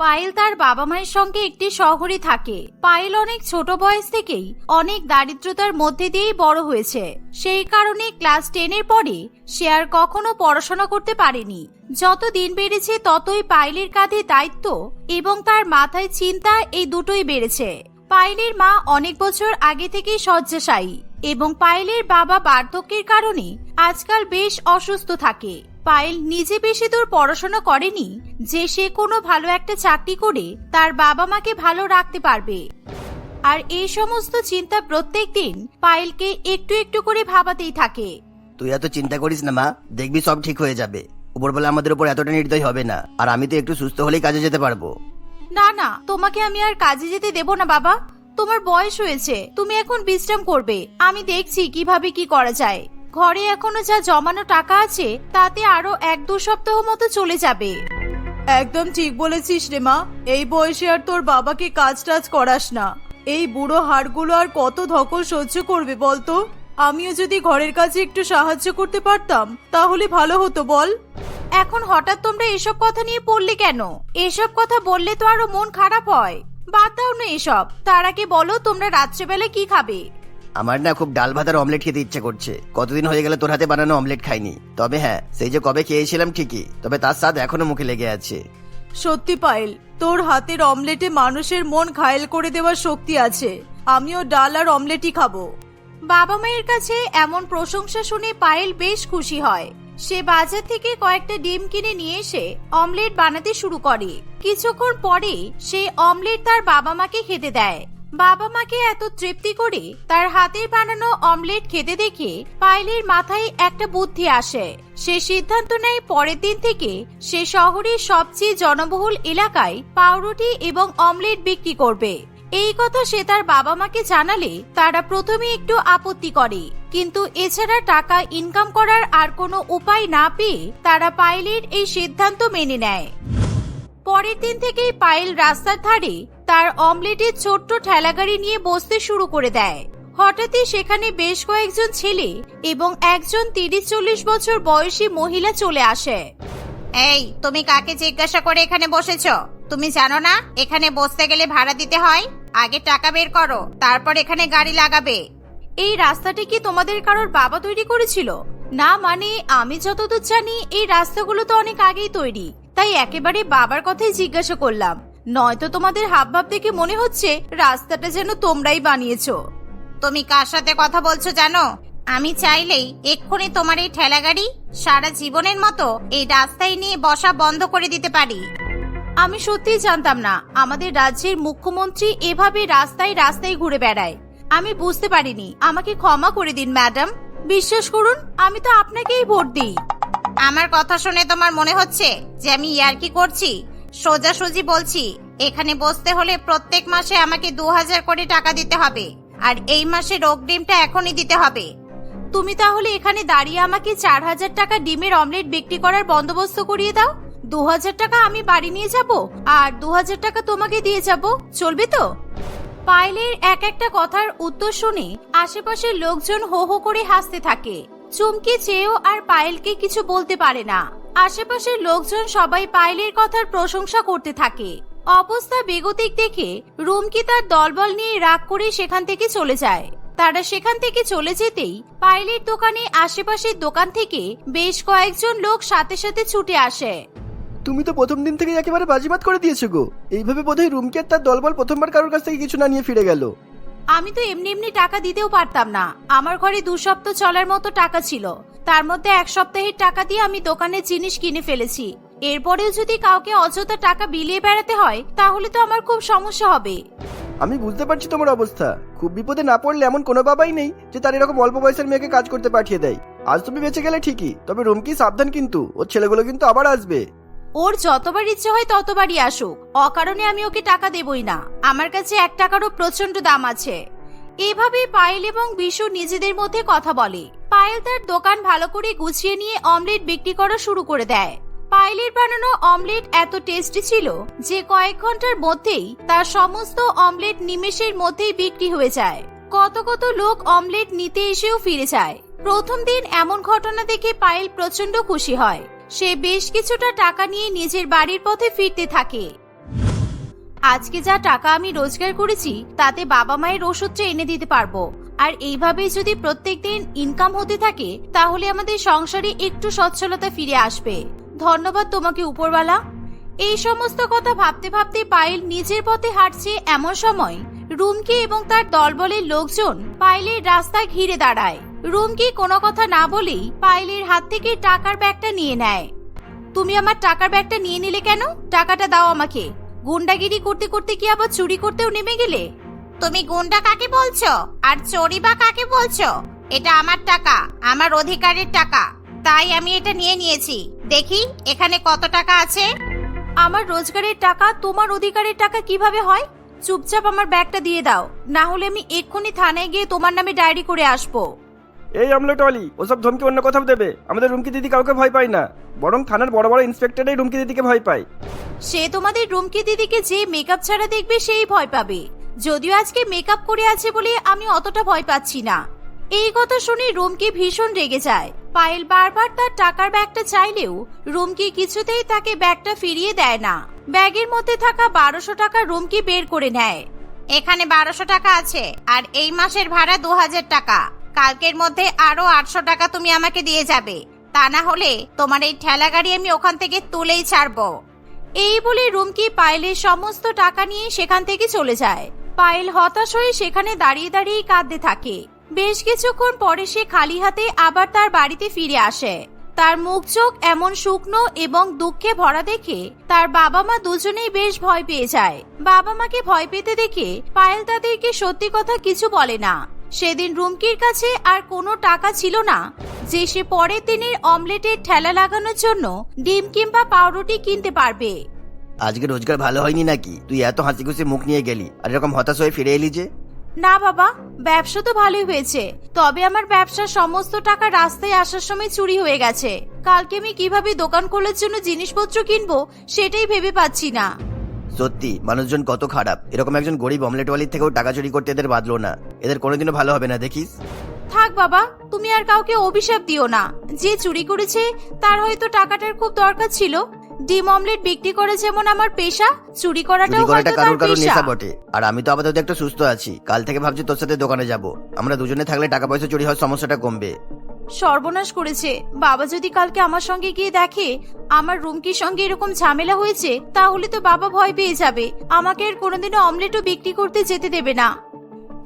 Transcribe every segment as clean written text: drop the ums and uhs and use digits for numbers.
পায়েল তার বাবা মায়ের সঙ্গে একটি শহরে থাকে। পায়েল অনেক ছোট বয়স থেকেই অনেক দারিদ্রতার মধ্যে দিয়েই বড় হয়েছে। সেই কারণে ক্লাস 10 এর পরে সে আর কখনো পড়াশোনা করতে পারেনি। যত দিন বেড়েছে ততই পায়েলের কাঁধে দায়িত্ব এবং তার মাথায় চিন্তা এই দুটোই বেড়েছে। পায়েলের মা অনেক বছর আগে থেকেই শয্যাশায়ী এবং পায়েলের বাবা বার্ধক্যের কারণে আজকাল বেশ অসুস্থ থাকে। পায়েল নিজে বেশি দূর পড়াশোনা করেনি যে সে কোনো ভালো একটা চাকরি করে তার বাবা মাকে ভালো রাখতে পারবে। আর এই সমস্ত চিন্তা প্রত্যেক দিন পায়েলকে একটু একটু করে ভাবাতেই থাকে। তুই এত চিন্তা করিস না মা, দেখবি সব ঠিক হয়ে যাবে। উপরবেলা আমাদের উপর এতটা নির্দয় হবে না, আর আমি তো একটু সুস্থ হলেই কাজে যেতে পারবো। না না, তোমাকে আমি আর কাজে যেতে দেব না বাবা। তোমার বয়স হয়েছে, তুমি এখন বিশ্রাম করবে। আমি দেখছি কিভাবে কি করা যায়। ঘরে এখনো যা জমানো টাকা আছে তাতে আরো 1-2 সপ্তাহ মতো চলে যাবে। একদম ঠিক বলেছিস রে মা। এই বয়সে আর তোর বাবাকে কাজ টাজ করাস না। এই বুড়ো হাড়গুলো আর কত ধকল সহ্য করবে বলতো। আমিও যদি ঘরের কাজে একটু সাহায্য করতে পারতাম তাহলে ভালো হতো বল। এখন হঠাৎ তোমরা এসব কথা নিয়ে পড়লে কেন? এসব কথা বললে তো আরো মন খারাপ হয়। বাদ দাও না এসব। তার আগে বলো তোমরা রাত্রেবেলা কি খাবে? আমার না খুব ডাল ভাত আর অমলেট খেতে ইচ্ছে করছে। কতদিন হয়ে গেল তোর হাতে বানানো অমলেট খাইনি। তবে হ্যাঁ, সেই যে কবে খেয়েছিলাম ঠিকই, তবে তার স্বাদ এখনো মুখে লেগে আছে। সত্যি পায়েল, তোর হাতের অমলেটে মানুষের মন ঘায়েল করে দেওয়ার শক্তি আছে। আমিও ডাল আর অমলেটই খাবো। বাবা মায়ের কাছে এমন প্রশংসা শুনে পায়েল বেশ খুশি হয়। সে বাজার থেকে কয়েকটা ডিম কিনে নিয়ে এসে অমলেট বানাতে শুরু করে। কিছুক্ষণ পরে সে অমলেট তার বাবা মাকে খেতে দেয়। বাবা মাকে এত তৃপ্তি করে তার হাতের বানানো অমলেট খেতে দেখে পায়েলের মাথায় একটা বুদ্ধি আসে। সে সিদ্ধান্ত নেয় পরের দিন থেকে সে শহরের সবচেয়ে জনবহুল এলাকায় পাউরুটি এবং অমলেট বিক্রি করবে। এই কথা সে তার বাবা মাকে জানালে তারা প্রথমে একটু আপত্তি করে, কিন্তু এছাড়া টাকা ইনকাম করার আর কোনো উপায় না পেয়ে তারা পায়েলের এই সিদ্ধান্ত মেনে নেয়। পরের দিন থেকেই পায়েল রাস্তার ধারে তার অমলেটের ছোট্ট ঠেলাগাড়ি নিয়ে বসতে শুরু করে দেয়। হঠাৎই সেখানে বেশ কয়েকজন ছেলে এবং একজন 30-40 বছর বয়সী মহিলা চলে আসে। এই, তুমি কাকে জিজ্ঞাসা করে এখানে বসেছো? তুমি জানো না এখানে বসতে গেলে ভাড়া দিতে হয়? আগে টাকা বের করো, তারপর এখানে গাড়ি লাগাবে। এই রাস্তাটি কি তোমাদের কারোর বাবা তৈরি করেছিল? না, মানে আমি যতদূর জানি এই রাস্তাগুলো তো অনেক আগেই তৈরি, তাই একেবারে বাবার কথাই জিজ্ঞাসা করলাম। নয়তো তোমাদের হাবভাব দেখে মনে হচ্ছে রাস্তাটা যেন তোমরাই বানিয়েছো। তুমি কার সাথে কথা বলছো জানো? আমি চাইলেই এক্ষুনি তোমার এই ঠেলাগাড়ি সারা জীবনের মতো এই রাস্তায় নিয়ে বসা বন্ধ করে দিতে পারি। আমি সত্যিই জানতাম না আমাদের রাজ্যের মুখ্যমন্ত্রী এভাবে রাস্তায় রাস্তায় ঘুরে বেড়ায়। আমি বুঝতে পারিনি, আমাকে ক্ষমা করে দিন ম্যাডাম। বিশ্বাস করুন, আমি তো আপনাকেই ভোট দিই। আমার কথা শুনে তোমার মনে হচ্ছে যে আমি ইয়ার্কি করছি? সোজাসুজি বলছি, এখানে বসতে হলে প্রত্যেক মাসে আমাকে 2000 করে টাকা দিতে হবে, আর এই মাসে অগ্রিমটা এখনই দিতে হবে। তুমি তাহলে এখানে দাঁড়িয়ে আমাকে 4000 টাকা ডিমের অমলেট বিক্রি করার বন্দোবস্ত করিয়ে দাও। 2000 টাকা আমি বাড়ি নিয়ে যাব আর 2000 টাকা তোমাকে দিয়ে যাব, চলবে তো? পায়েলের এক একটা কথার উত্তর শুনে আশেপাশের লোকজন হো হো করে হাসতে থাকে। চুমকি চেয়েও আর পায়েলকে কিছু বলতে পারে না। আশেপাশের লোকজন সবাই পায়েলের কথার প্রশংসা করতে থাকে। অবস্থা বেগতিক দেখে রুমকি তার দলবল নিয়ে রাগ করে সেখান থেকে চলে যায়। তারা সেখান থেকে চলে যেতেই পায়েলের দোকানে আশেপাশের দোকান থেকে বেশ কয়েকজন লোক সাথে সাথে ছুটে আসে। তুমি তো প্রথম দিন থেকে একেবারে বাজিমাত করে দিয়েছো গো। এইভাবে বোধহয় রুমকি আর তার দলবল প্রথমবার কারোর কাছ থেকে কিছু না নিয়ে ফিরে গেল। আমি তো এমনি এমনি টাকা দিতেও পারতাম না। আমার ঘরে 2 সপ্তাহ চলার মতো টাকা ছিল, তার মধ্যে 1 সপ্তাহের টাকা দিয়ে আমি দোকানের জিনিস কিনে ফেলেছি। এরপরেও যদি কাউকে অযথা টাকা বিলিয়ে বেড়াতে হয় তাহলে তো আমার খুব সমস্যা হবে। আমি বুঝতে পারছি তোমার অবস্থা। খুব বিপদে না পড়লে এমন কোনো বাবাই নেই যে তার এরকম অল্প বয়সের মেয়েকে কাজ করতে পাঠিয়ে দেয়। আজ তুমি বেঁচে গেলে ঠিকই, তবে রুমকি সাবধান, কিন্তু ওর ছেলেগুলো কিন্তু আবার আসবে। ওর যতবার ইচ্ছে হয় ততবারই আসুক, অকারণে আমি ওকে টাকা দেবই না। আমার কাছে 1 টাকারও প্রচন্ড দাম আছে। এভাবে পায়েল এবং বিশু নিজেদের মধ্যে কথা বলে। পায়েল তার দোকান ভালো করে গুছিয়ে নিয়ে অমলেট বিক্রি করা শুরু করে দেয়। পায়েলের বানানো অমলেট এত টেস্টি ছিল যে কয়েক ঘন্টার মধ্যেই তার সমস্ত অমলেট নিমেষের মধ্যেই বিক্রি হয়ে যায়। কত কত লোক অমলেট নিতে এসেও ফিরে যায়। প্রথম দিন এমন ঘটনা দেখে পায়েল প্রচন্ড খুশি হয়। সে বেশ কিছুটা টাকা নিয়ে নিজের বাড়ির পথে ফিরতে থাকে। আজকে যা টাকা আমি রোজগার করেছি তাতে বাবা মায়ের ওষুধটা এনে দিতে পারবো। আর এইভাবেই যদি প্রত্যেকদিন ইনকাম হতে থাকে তাহলে আমাদের সংসারে একটু সচ্ছলতা ফিরে আসবে। ধন্যবাদ তোমাকে উপরওয়ালা। এই সমস্ত কথা ভাবতে ভাবতে পায়েল নিজের পথে হাঁটছে। এমন সময় রুমকি এবং তার দলবলের লোকজন পায়েলের রাস্তা ঘিরে দাঁড়ায়। রুমকি কোনো কথা না বলেই পায়েলের হাত থেকে টাকার ব্যাগটা নিয়ে নেয়। তুমি আমার টাকার ব্যাগটা নিয়ে নিলে কেন? টাকাটা দাও আমাকে। গুন্ডাগিরি করতে করতে কি আবার চুরি করতেও নেমে গেলে? তুমি গুন্ডা কাকে বলছো আর চোরি বা কাকে বলছো? এটা আমার টাকা, আমার অধিকারের টাকা, তাই আমি এটা নিয়ে নিয়েছি। দেখি এখানে কত টাকা আছে। আমার রোজগারের টাকা তোমার অধিকারের টাকা কিভাবে হয়? চুপচাপ আমার ব্যাগটা দিয়ে দাও, না হলে আমি এক্ষুনি থানায় গিয়ে তোমার নামে ডায়েরি করে আসবো। এই অমলেটওয়ালি, ওসব ধমকি অন্য কোথাও দেবে। আমাদের রুমকি দিদি কাউকে ভয় পায় না, বরং থানার বড় বড় ইন্সপেক্টরই রুমকি দিদিকে ভয় পায়। সে তোমাদের রুমকি দিদিকে যে মেকআপ ছাড়া দেখবে সেই ভয় পাবে। যদিও আজকে মেকআপ করে আছে বলে আমি অতটা ভয় পাচ্ছি না। এই কথা শুনে রুমকি ভীষণ রেগে যায়। পায়েল বারবার তার টাকার ব্যাগটা চাইলেও রুমকি কিছুতেই তাকে ব্যাগটা ফিরিয়ে দেয় না। ব্যাগের মধ্যে থাকা 1200 টাকা রুমকি বের করে নেয়। এখানে 1200 টাকা আছে আর এই মাসের ভাড়া 2000 টাকা। কালকের মধ্যে আরো 800 টাকা তুমি আমাকে দিয়ে যাবে, তা না হলে তোমার এই ঠেলা গাড়ি আমি ওখান থেকে তুলেই ছাড়বো। এই বলে রুমকি পায়েলের সমস্ত টাকা নিয়ে সেখান থেকে চলে যায়। পায়েল হতাশ হয়ে সেখানে দাঁড়িয়ে দাঁড়িয়ে কাঁদতে থাকে। বেশ কিছুক্ষণ পরে সে খালি হাতে আবার তার বাড়িতে ফিরে আসে। তার মুখ চোখ এমন শুকনো এবং দুঃখে ভরা দেখে তার বাবা মা দুজনেই বেশ ভয় পেয়ে যায়। বাবা মাকে ভয় পেতে দেখে পায়েল তাদেরকে সত্যি কথা কিছু বলে না। সেদিন রুমকির কাছে আর কোনো টাকা ছিল না যে সে পরের দিনের অমলেটের ঠেলা লাগানোর জন্য ডিম কিংবা পাউরুটি কিনতে পারবে। আজকে রোজগার ভালো হয়নি নাকি? তুই এত হাসি খুশি মুখ নিয়ে গেলি আর এরকম হতাশ হয়ে ফিরে এলি যে? না বাবা, ব্যবসা তো ভালোই হয়েছে, তবে আমার ব্যবসার সমস্ত টাকা রাস্তায় আসার সময় চুরি হয়ে গেছে। কালকে আমি কিভাবে দোকান খোলার জন্য জিনিসপত্র কিনবো সেটাই ভেবে পাচ্ছি না। সত্যি মানুষজন কত খারাপ। এরকম একজন গরিব অমলেটওয়ালির থেকেও টাকা চুরি করতে এদের বাদলো না। এদের কোনোদিনও ভালো হবে না, দেখিস। থাক বাবা, তুমি আর কাউকে অভিশাপ দিও না। যে চুরি করেছে তার হয়তো টাকাটার খুব দরকার ছিল। ডিম অমলেট বিক্রি করে যেমন আমার পেশা, চুরি করাটাও হয়তো তার কারোর কারোর পেশা। নেশা বটে। আর আমি তো আপাতত একটু সুস্থ আছি। কাল থেকে ভাবছি তোর সাথে দোকানে যাব। আমরা দুজনে থাকলে টাকা পয়সা চুরি হওয়ার সমস্যাটা কমবে। সর্বনাশ করেছে। বাবা যদি কালকে আমার সঙ্গে গিয়ে দেখে আমার রুমকির সঙ্গে এরকম ঝামেলা হয়েছে তাহলে তো বাবা ভয় পেয়ে যাবে। আমাকে আর কোনোদিনও অমলেটও বিক্রি করতে যেতে দেবে না।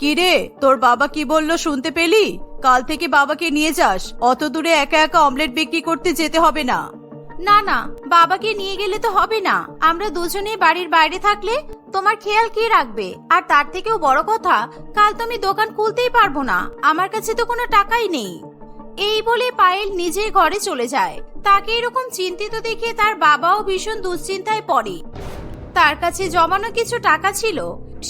কিরে, তোর বাবা কি বললো শুনতে পেলি? কাল থেকে বাবাকে নিয়ে যাস, অত দূরে একা একা অমলেট বিক্রি করতে যেতে হবে না। না না, বাবাকে নিয়ে গেলে তো হবে না। আমরা দুজনে বাড়ির বাইরে থাকলে তোমার খেয়াল কে রাখবে? আর তার থেকেও বড় কথা, কাল তো আমি দোকান খুলতেই পারবো না, আমার কাছে তো কোনো টাকাই নেই। এই বলে পায়েল নিজের ঘরে চলে যায়। তাকে এরকম চিন্তিত দেখে তার বাবাও ভীষণ দুশ্চিন্তায় পড়ে। তার কাছে জমানো কিছু টাকা ছিল,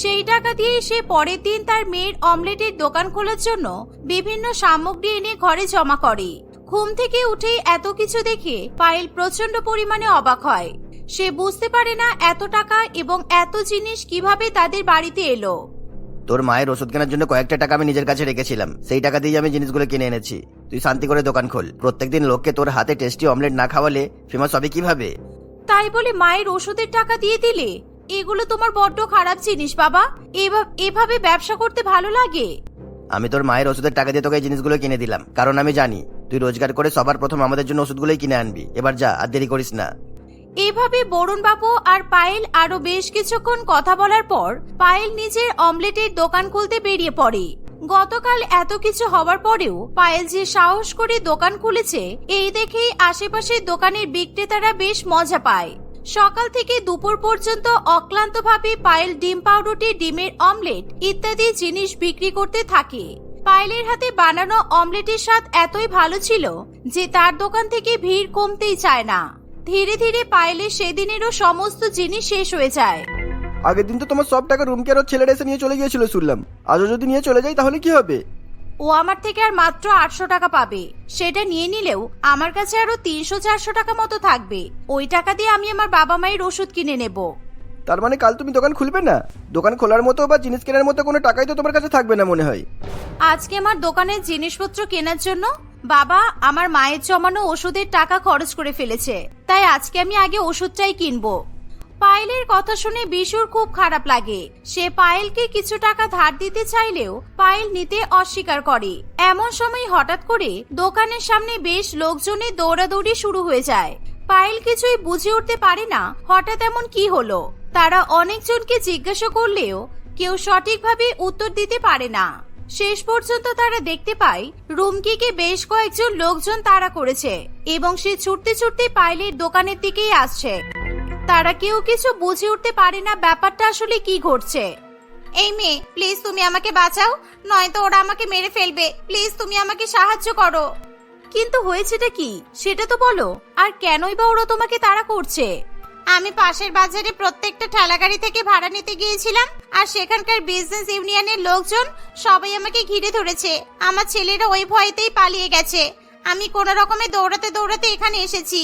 সেই টাকা দিয়ে সে পরের দিন তার মেয়ের অমলেটের দোকান খোলার জন্য বিভিন্ন সামগ্রী এনে ঘরে জমা করে। ঘুম থেকে উঠেই এত কিছু দেখে পায়েল প্রচন্ড পরিমাণে অবাক হয়। সে বুঝতে পারে না এত টাকা এবং এত জিনিস কিভাবে তাদের বাড়িতে এলো। তোর মায়ের ওষুধ কেনার জন্য কয়েকটা টাকা আমি নিজের কাছে রেখেছিলাম, সেই টাকা দিয়ে আমি জিনিসগুলো কিনে এনেছি। তুই শান্তি করে দোকান খোল। প্রত্যেকদিন লোককে তোর হাতে টেস্টি অমলেট না খাওয়ালে ফেমাস হবে কিভাবে? তাই বলে মায়ের ওষুধের টাকা দিয়ে দিলে? এগুলো তোমার বড্ড খারাপ জিনিস বাবা। এভাবে ব্যবসা করতে ভালো লাগে? আমি তোর মায়ের ওষুধের টাকা দিয়ে তোকে এই জিনিসগুলো কিনে দিলাম, কারণ আমি জানি তুই রোজগার করে সবার প্রথম আমাদের জন্য ওষুধগুলোই কিনে আনবি। এবার যা, আর দেরি করিস না। এভাবে বরুণ বাবু আর পায়েল আরো বেশ কিছুক্ষণ কথা বলার পর পায়েল নিজের অমলেটের দোকান খুলতে বেরিয়ে পড়ে। গতকাল এত কিছু হওয়ার পরেও পায়েল যে সাহস করে দোকান খুলেছে এই দেখেই আশেপাশের দোকানের বিক্রেতারা বেশ মজা পায়। সকাল থেকে দুপুর পর্যন্ত অক্লান্তভাবে পায়েল ডিম পাউরুটি, ডিমের অমলেট ইত্যাদি জিনিস বিক্রি করতে থাকে। পায়েলের হাতে বানানো অমলেটের স্বাদ এতই ভালো ছিল যে তার দোকান থেকে ভিড় কমতেই চায় না। ধীরে ধীরে পায়েলের সেদিনেরও সমস্ত জিনিস শেষ হয়ে যায়। আগের দিন তো তোমার সব টাকা রুমকে আর ওর ছেলেরা এসে নিয়ে চলে গিয়েছিল শুনলাম। আজও যদি নিয়ে চলে যাই তাহলে কি হবে? ও আমার থেকে আর মাত্র 800 টাকা পাবে। সেটা নিয়ে নিলেও আমার কাছে আরো 300-400 টাকা মতো থাকবে। ওই টাকা দিয়ে আমি আমার বাবা মায়ের ওষুধ কিনে নেব। তার মানে কাল তুমি দোকান খুলবে না? দোকান খোলার মতো বা জিনিস কেনার মতো কোনো টাকাই তো তোমার কাছে থাকবে না মনে হয়। আজকে আমার দোকানের জিনিসপত্র কেনার জন্য বাবা আমার মায়ের জমানো ওষুধের টাকা খরচ করে ফেলেছে, তাই আজকে আমি আগে ওষুধটাই কিনবো। পায়েলের কথা শুনে বিশুর খুব খারাপ লাগে। সে পায়েলকে কিছু টাকা ধার দিতে চাইলেও পায়েল নিতে অস্বীকার করে। এমন সময় হঠাৎ করে দোকানের সামনে বেশ লোকজনের দৌড়াদৌড়ি শুরু হয়ে যায়। পায়েল কিছুই বুঝে উঠতে পারে না হঠাৎ এমন কি হলো। তারা অনেকজনকে জিজ্ঞাসা করলেও কেউ সঠিকভাবে উত্তর দিতে পারে না। শেষ পর্যন্ত তারা দেখতে পায় রুমকিকে বেশ কয়েকজন লোকজন তাড়া করেছে এবং সে ছুটতে ছুটতে পায়েলের দোকানের দিকেই আসছে। তারা কেউ কিছু বুঝে উঠতে পারে না ব্যাপারটা আসলে কি ঘটছে। এই মেয়ে, প্লিজ তুমি আমাকে বাঁচাও, নয়তো ওরা আমাকে মেরে ফেলবে। প্লিজ তুমি আমাকে সাহায্য করো। কিন্তু হয়েছেটা কি সেটা তো বলো, আর কেনই বা ওরা তোমাকে তাড়া করছে? আমি পাশের বাজারে প্রত্যেকটা ঠেলাগাড়ি থেকে ভাড়া নিতে গিয়েছিলাম, আর সেখানকার বিজনেস ইউনিয়নের লোকজন সবাই আমাকে ঘিরে ধরেছে। আমার ছেলেরা ওই ভয়তেই পালিয়ে গেছে। আমি কোনো রকমে দৌড়াতে দৌড়াতে এখানে এসেছি।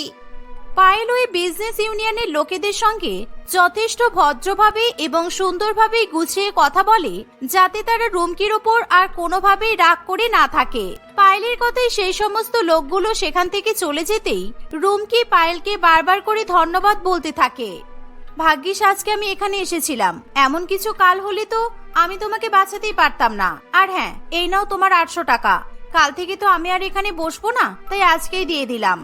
পায়েল ওই বিজনেস ইউনিয়নের লোকেদের সঙ্গে যথেষ্ট ভদ্রভাবে এবং সুন্দরভাবে গুছিয়ে কথা বলে, যাতে তারা রুমকির ওপর আর কোনোভাবেই রাগ করে না থাকে। পায়েলের কথায় সেই সমস্ত লোকগুলো সেখান থেকে চলে যেতেই রুমকি পায়েলকে বারবার করে ধন্যবাদ বলতে থাকে। ভাগ্যিস আজকে আমি এখানে এসেছিলাম, এমন কিছু কাল হলে তো আমি তোমাকে বাঁচাতেই পারতাম না। আর হ্যাঁ, এই নাও তোমার 800 টাকা। কাল থেকে তো আমি আর এখানে বসবো না, তাই আজকেই দিয়ে দিলাম।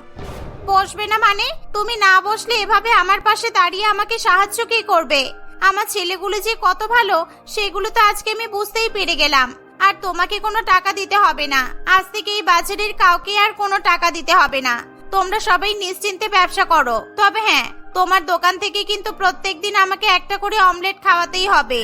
বসবে না মানে? তুমি না বসলে এভাবে আমার পাশে দাঁড়িয়ে আমাকে সাহায্য কে করবে? আমার ছেলেগুলো যে কত ভালো সেগুলো তো আজকে আমি বুঝতেই পেরে গেলাম। আর তোমাকে কোনো টাকা দিতে হবে না। আজ থেকে এই বাজারের কাউকে আর কোনো টাকা দিতে হবে না। তোমরা সবাই নিশ্চিন্তে ব্যবসা করো। তবে হ্যাঁ, তোমার দোকান থেকে কিন্তু প্রত্যেকদিন আমাকে একটা করে অমলেট খাওয়াতেই হবে।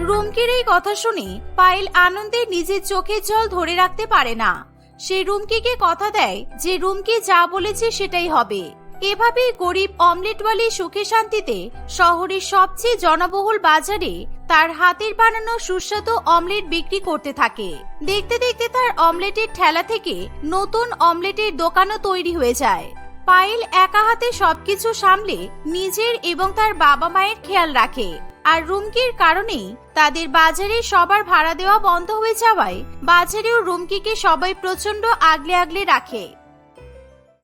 রুমকির এই কথা শুনে পায়েল আনন্দে নিজের চোখের জল ধরে রাখতে পারে না। সে রুমকিকে কথা দেয় যে রুমকি যা বলেছে সেটাই হবে। এভাবেই গরিব অমলেটওয়ালি সুখে শান্তিতে শহরের সবচেয়ে জনবহুল বাজারে তার হাতের বানানো সুস্বাদু অমলেট বিক্রি করতে থাকে। দেখতে দেখতে তার অমলেটের ঠেলা থেকে নতুন অমলেটের দোকানও তৈরি হয়ে যায়। পায়েল একা হাতে সবকিছু সামলে নিজের এবং তার বাবা মায়ের খেয়াল রাখে। আর রুমকির কারণেই তাদের বাজারে সবার ভাড়া দেওয়া বন্ধ হয়ে যাওয়ায় বাজারেও রুমকিকে সবাই প্রচন্ড আগলে আগলে রাখে।